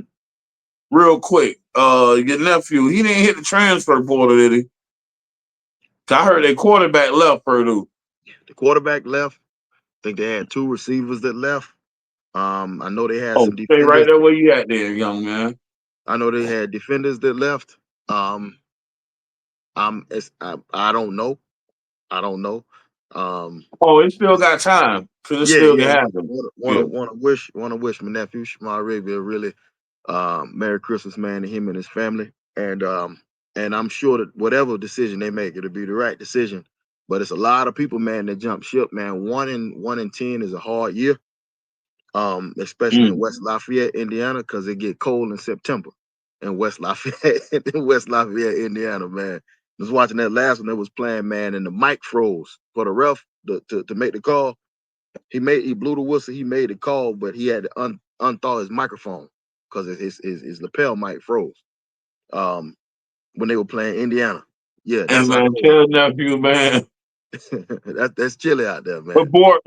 real quick. Your nephew, he didn't hit the transfer portal, did he? 'Cause I heard their quarterback left Purdue. The quarterback left. I think they had two receivers that left. I know they had Oh, some stay right defenders. there where you at there, young man. I know they had defenders that left. I don't know. I don't know. Um, Oh, it still got time. Cause it yeah, still can yeah. happen. Yeah. Want to wish my nephew Shema Arabia really Merry Christmas, man, to him and his family. And I'm sure that whatever decision they make, it'll be the right decision. But it's a lot of people, man, that jump ship, man. One in 10 is a hard year, especially in Mm. West Lafayette, Indiana, because it get cold in September in West Lafayette, in West Lafayette, Indiana, man. I was watching that last one that was playing, man, and the mic froze for the ref to make the call. He blew the whistle, he made the call, but he had to unthaw his microphone because his lapel mic froze. Um, when they were playing Indiana. Yeah, And that's how man, cold. tell nephew, man, That's chilly out there, man. abort.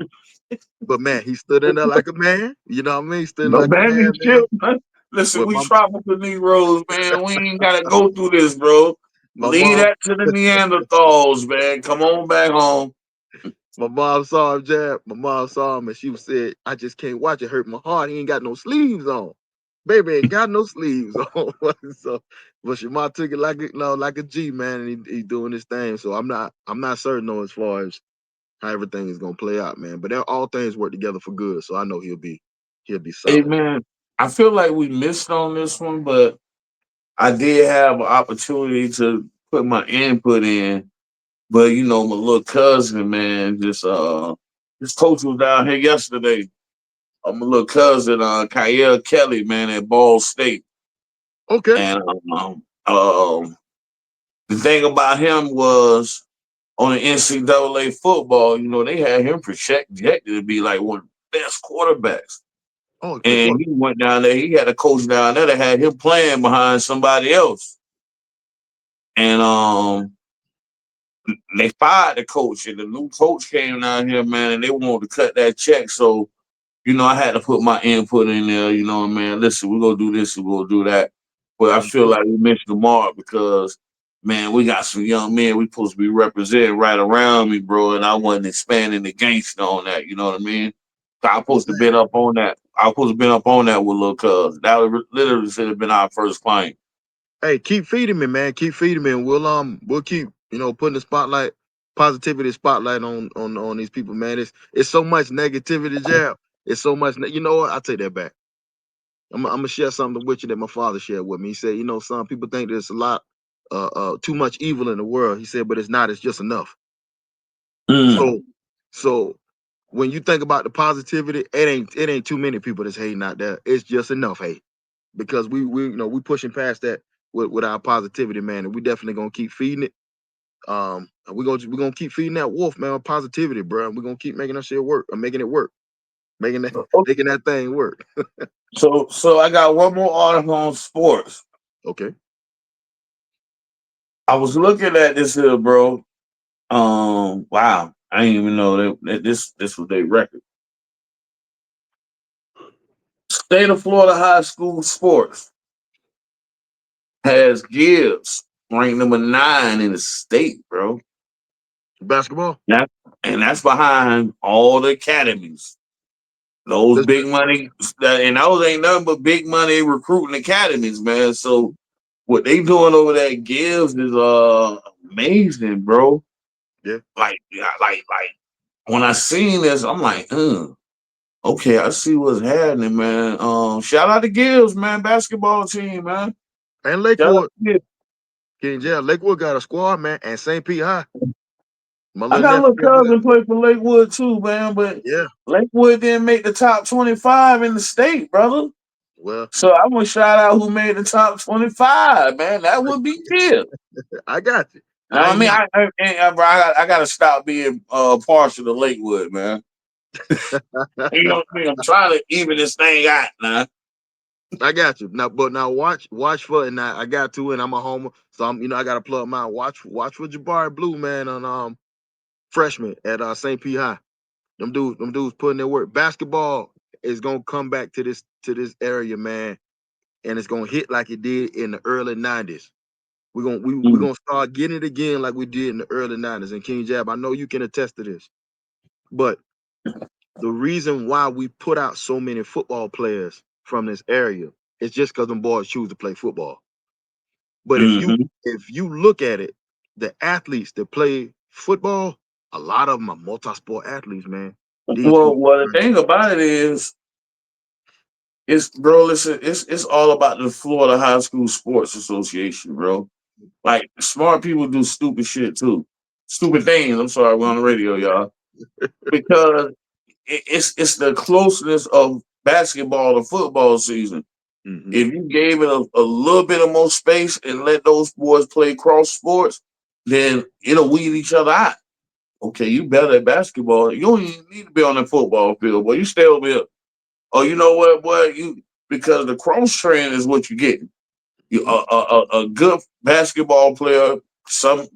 But man, he stood in there like a man. You know what I mean? He stood in there No like a man, man, chill, man. man. Listen, With we tropical Negroes, man. We ain't gotta go through this, bro. my Leave mom, that to the Neanderthals, man. Come on back home. my mom saw him, Jab. My mom saw him, and she said, "I just can't watch it. Hurt my heart. He ain't got no sleeves on. Baby ain't got no sleeves on." So, but Shema took it like like a G, man, and he doing his thing. So I'm not certain though as far as how everything is gonna play out, man. But all things work together for good, so I know he'll be Hey solid. man, I feel like we missed on this one, but I did have an opportunity to put my input in. But you know, my little cousin, man, this coach was down here yesterday. My little cousin, Kyle Kelly, man, at Ball State. Okay. And the thing about him was on the NCAA football, you know, they had him projected to be like one of the best quarterbacks. Oh, he played And quarterback. he went down there, he had a coach down there that had him playing behind somebody else. and they fired the coach, and the new coach came down here, man, and they wanted to cut that check. So I had to put my input in there. Man, listen, we're gonna do this, we're gonna do that. But I feel Mhm. like we mentioned the mark because, man, we got some young men we supposed to be representing right around me, bro, and I wasn't expanding the gangster on that. You know what I mean? So I supposed to been Exactly. up on that. I supposed to been up on that with Lil Cuz. That would literally should have been our first client. Hey, keep feeding me, man. Keep feeding me, and we'll keep putting the spotlight, positivity spotlight on these people, man. It's so much negativity, Jab. It's so much. You know what? I take that back. I'm gonna share something with you that my father shared with me. He said, some people think there's a lot, too much evil in the world. He said, but it's not. It's just enough. Mm. So, so when you think about the positivity, it ain't too many people that's hating out there. It's just enough hate because we pushing past that with our positivity, man, and we definitely gonna keep feeding it. And we're gonna keep feeding that wolf, man, with positivity, bro. And we're gonna keep making that shit work, or making it work, making that making that thing work. So I got one more article on sports. Okay. I was looking at this here, bro. Wow, I didn't even know that this was their record. State of Florida high school sports has Gibbs ranked number 9 in the state, bro. Basketball. That and that's behind all the academies. Those This big money and those ain't nothing but big money recruiting academies, man. So what they doing over there at Gibbs is amazing, bro. Yeah. Like yeah, like when I seen this, I'm like, okay, I see what's happening, man. Shout out to Gibbs, man, basketball team, man. And Shout out Lakewood, to Gibbs. King Jail, Lakewood got a squad, man, and St. Pete High. My I little got a nephew little over there. cousin play for Lakewood too, man, but Yeah. Lakewood didn't make the top 25 in the state, brother. Well, So I'm gonna shout out who made the top 25, man. That would be Gibbs. I got you. Now, I I ain't mean, mad. bro, I gotta stop being partial to Lakewood, man. You know what I mean? I'm trying to even this thing out now. I got you. Now watch for and I got to, and I'm a homer, so I gotta plug mine. Watch for Jabari Blue, man, on freshman at St. Pete High. Them dudes putting their work. Basketball is gonna come back to this area, man, and it's gonna hit like it did in the early '90s. We're Mm, gonna start getting it again like we did in the early '90s. And King Jab, I know you can attest to this, but the reason why we put out so many football players from this area is just because them boys choose to play football. But if you hmm if you look at it, the athletes that play football, a lot of them are multi-sport athletes, man. These Well, people, the thing about it is, it's bro. Listen, it's all about the Florida High School Sports Association, bro. Like smart people do stupid shit too, stupid things. I'm sorry, we're on the radio, y'all, because it's the closeness of basketball to football season. hmm If you gave it a little bit of more space and let those boys play cross sports, then it'll weed each other out. Okay, you better at basketball. You don't even need to be on the football field, boy. You stay over here. Oh, you know what, boy? You because the cross train is what you get. You a good basketball player. Some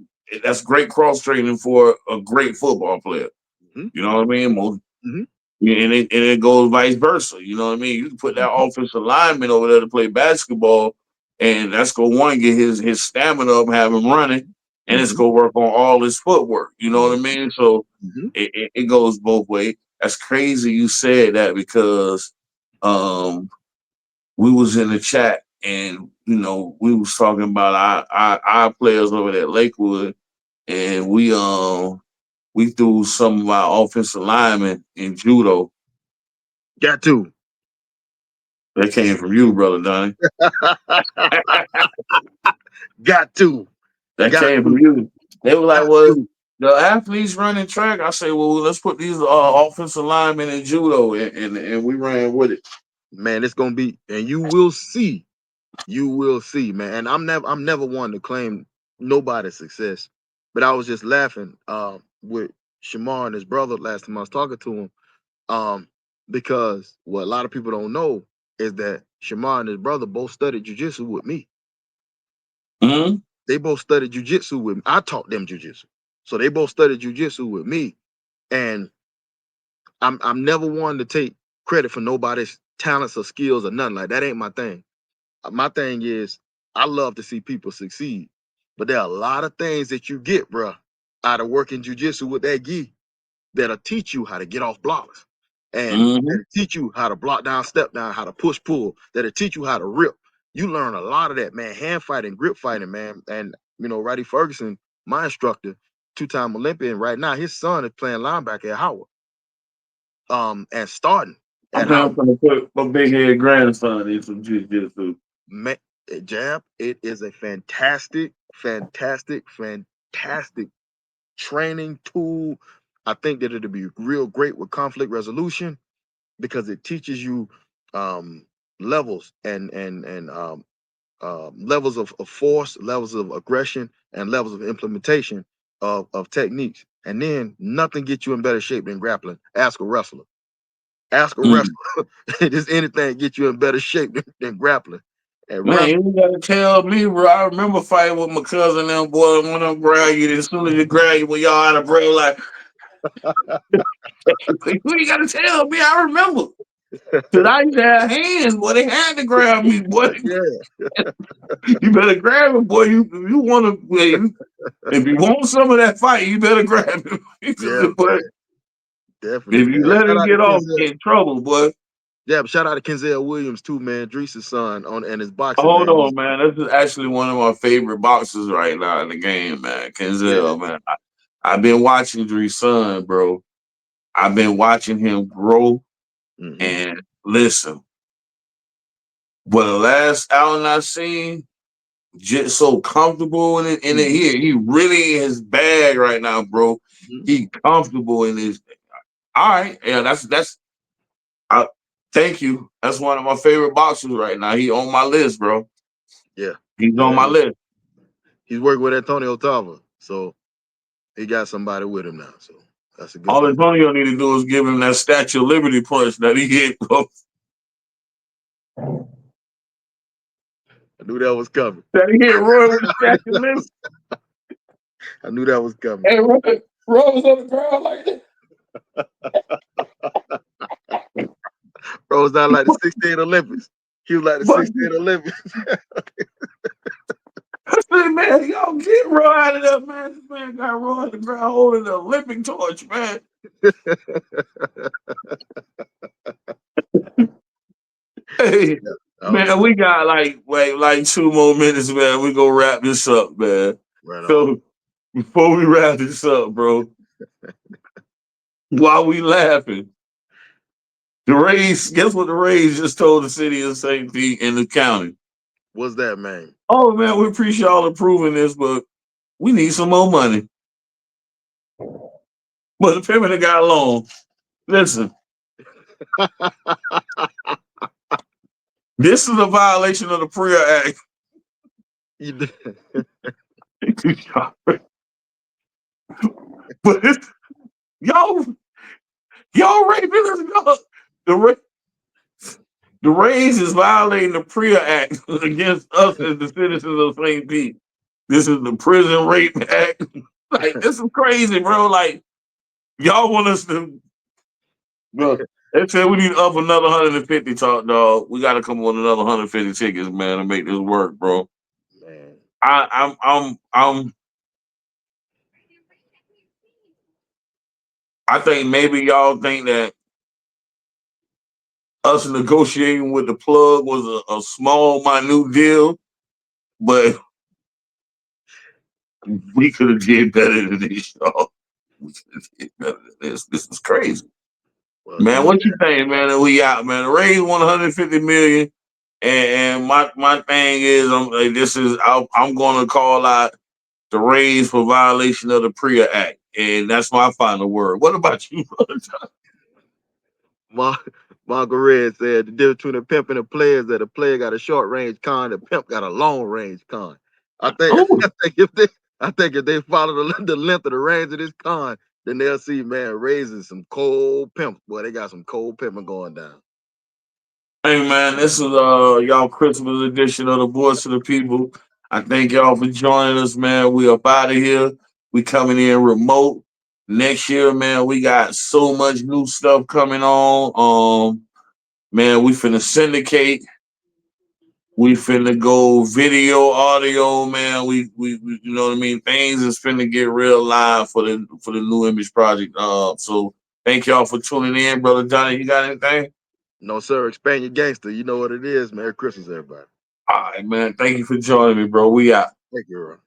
that's great cross training for a great football player. hmm You know what I mean? hmm Yeah, and it goes vice versa. You know what I mean? You can put that hmm offensive lineman over there to play basketball, and that's gonna one get his stamina up, have him running, and it's hmm gonna work on all his footwork. You know what I mean? So hmm it goes both ways. That's crazy you said that because um we was in the chat and we was talking about our players over there at Lakewood, and we threw some of our offensive linemen in judo. Got to. That came from you, brother Donnie. Got to. That Got came from to. you. They were like, Got "Well, to. the athletes running track." I say, "Well, let's put these offensive linemen in judo," and we ran with it. Man, it's gonna be, and you will see. You will see, man. And I'm never one to claim nobody's success. But I was just laughing with Shamar and his brother last time I was talking to him. Because what a lot of people don't know is that Shamar and his brother both studied jujitsu with me. Hmm? They both studied jujitsu with me. I taught them jujitsu, so they both studied jujitsu with me. And I'm never one to take credit for nobody's talents or skills or nothing like that. Ain't my thing. My thing is I love to see people succeed, but there are a lot of things that you get, bruh, out of working jujitsu with that gi that'll teach you how to get off blocks, and Mm-hmm. that'll teach you how to block down, step down, how to push pull. That'll teach you how to rip. You learn a lot of that, man. Hand fighting, grip fighting, man. And Roddy Ferguson, my instructor, two-time Olympian, right now, his son is playing linebacker at Howard, and starting I at think I'm Howard. gonna put my big head grandson in some jiu-jitsu. Man, jab, it is a fantastic, fantastic, fantastic training tool. I think that it'll be real great with conflict resolution because it teaches you um, levels and levels of force, levels of aggression, and levels of implementation of techniques. And then nothing gets you in better shape than grappling. Ask a wrestler. Ask a Mm. wrestler. Just anything get you in better shape than grappling. And Man, wrestling, you gotta tell me, bro. I remember fighting with my cousin. Them boy, when them grab you, as soon as you grab you, when y'all out of breath, like you gotta tell me. I remember. Cause I used to have hands, boy. They had to grab me, boy. yeah, You better grab him, boy. You want to, if you want some of that fight, you better grab him. yeah, But man, definitely, if you man. let Shout him out to get off, Kenzel. you get in trouble, boy. Yeah, but shout out to Kenzel Williams too, man. Drees' son on and his boxing, Hold man. on, man. This is actually one of my favorite boxers right now in the game, man. Yeah. Kenzel, man. I've been watching Dre's son, bro. I've been watching him grow Hmm. and listen. But the last outing I seen, just so comfortable in it Hmm. here. He really in his bag right now, bro. Hmm. He comfortable in his. All right, yeah, that's. I thank you. That's one of my favorite boxers right now. He on my list, bro. Yeah. He's on Yeah. my list. He's working with Antonio Tava, so he got somebody with him now. So that's a good All thing. Antonio need to do is give him that Statue of Liberty punch that he hit, bro. I knew that was coming. That he hit Roy with the Statue of Liberty. I knew that was coming. Hey, Roy was on the ground like that. Bro was not like the '68 Olympics. He was like the But '68 Olympics. I said, man, y'all get Roy out of there, man. This man got Roy on the ground holding the Olympic torch, man. Hey, Yeah, that was man, good. we got like 2 more minutes, man. We gonna wrap this up, man. Right on. So before we wrap this up, bro, while we laughing, the Rays, guess what the Rays just told the city of St. Pete and the county? What's that, man? Oh man, we appreciate y'all approving this, but we need some more money. But the payment got along. Listen, this is a violation of the PREA Act. You did- But y'all, y'all raping us. The the Rays is violating the PREA Act against us as the citizens of St. Pete. This is the Prison Rape Act. Like, this is crazy, bro. Like, y'all want us to, bro. They said we need up another 150 talk, dog. We got to come up with another 150 tickets, man, to make this work, bro. man. I'm. I think maybe y'all think that us negotiating with the plug was a small, minute deal, but we could have did better than this, y'all. We could have did better than this. This is crazy, Well, man. again, What you think, man? That we out, man. The Rays 150 million, and my thing is, I'm going to call out the Rays for violation of the PREA Act, and that's my final word. What about you, brother? Mar- Marco Red said the difference between a pimp and a player is that a player got a short range con, the pimp got a long range con. I think Oh, I think if they follow the length of the range of this con, then they'll see, man, raising some cold pimps. Boy, they got some cold pimping going down. hey man, this is y'all Christmas edition of the Voice of the People. I thank y'all for joining us, man. We up out of here. We coming in remote. Next year, man, we got so much new stuff coming on. Man, we finna syndicate. We finna go video, audio, man. We you know what I mean. Things is finna get real live for the new image project. So thank y'all for tuning in, brother Johnny. You got anything? No, sir. Expand your gangster. You know what it is. Merry Christmas, everybody. All right, man. Thank you for joining me, bro. We out. Thank you, Ron.